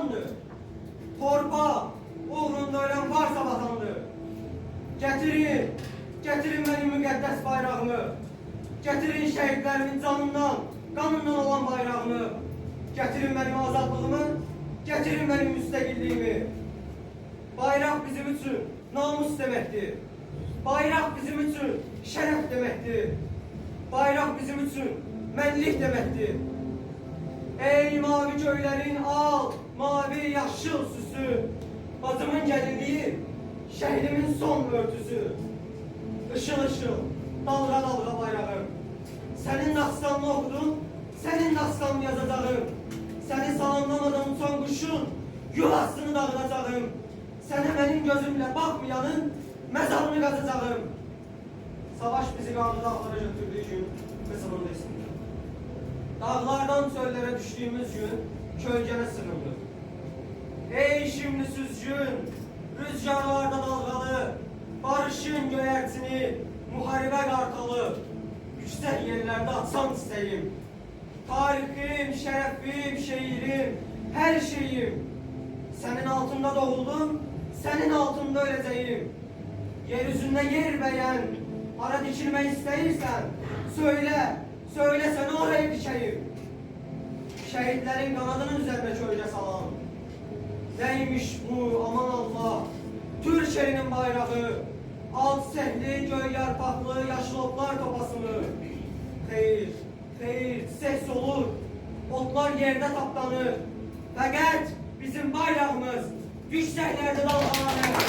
vatandır. Torpa uğrunda ölen varsa vatandır. Getirin benim müqəddəs bayrağımı. Getirin şehitlərimin canından, qanından olan bayrağımı. Getirin benim azadlığımı, getirin benim müstəqilliyimi. Bayraq bizim üçün namus deməkdir. Bayraq bizim üçün şərəf deməkdir. Bayraq bizim üçün mənlik deməkdir. Ey mavi göylərin al, mavi yaşıl süsü, bacımın gəlirliyi, şəhrimin son örtüsü. Işıl ışıl, dalga dalga bayrağım. Senin naxçıvanlı oxudun, senin naxçıvanlı yazacağım. Seni salamlamadan uçan kuşun yuvasını dağılacağım. Sənə mənim gözümlə baxmayanın məzarını qazacağım. Savaş bizi qanlı dağlara götürdüğü gün qızılında isimdir. Dağlardan çöllere düştüğümüz gün kölgene sığındı. Ey şimdi süzgün, rüzgarlarda dalgalı, barışın göyertini, muharebe kartalı, yüksek yerlerde atsan isteyim. Tarihim, şerefim, şeirim, her şeyim. Senin altında doğuldum, senin altında öleceğim. Yeryüzünde yer beğen, ara dikilme isteyirsen, söyle seni oraya dikeyim. Şehitlerin kanadının üzerine kölge salan. Neymiş bu aman Allah, Türkiye'nin bayrağı, alt sehli, göy yarpaklı, yaşlı otlar topası mı? Hayır, ses olur, otlar yerde taplanır. Fakat bizim bayrağımız yükseklerde dalgalanır.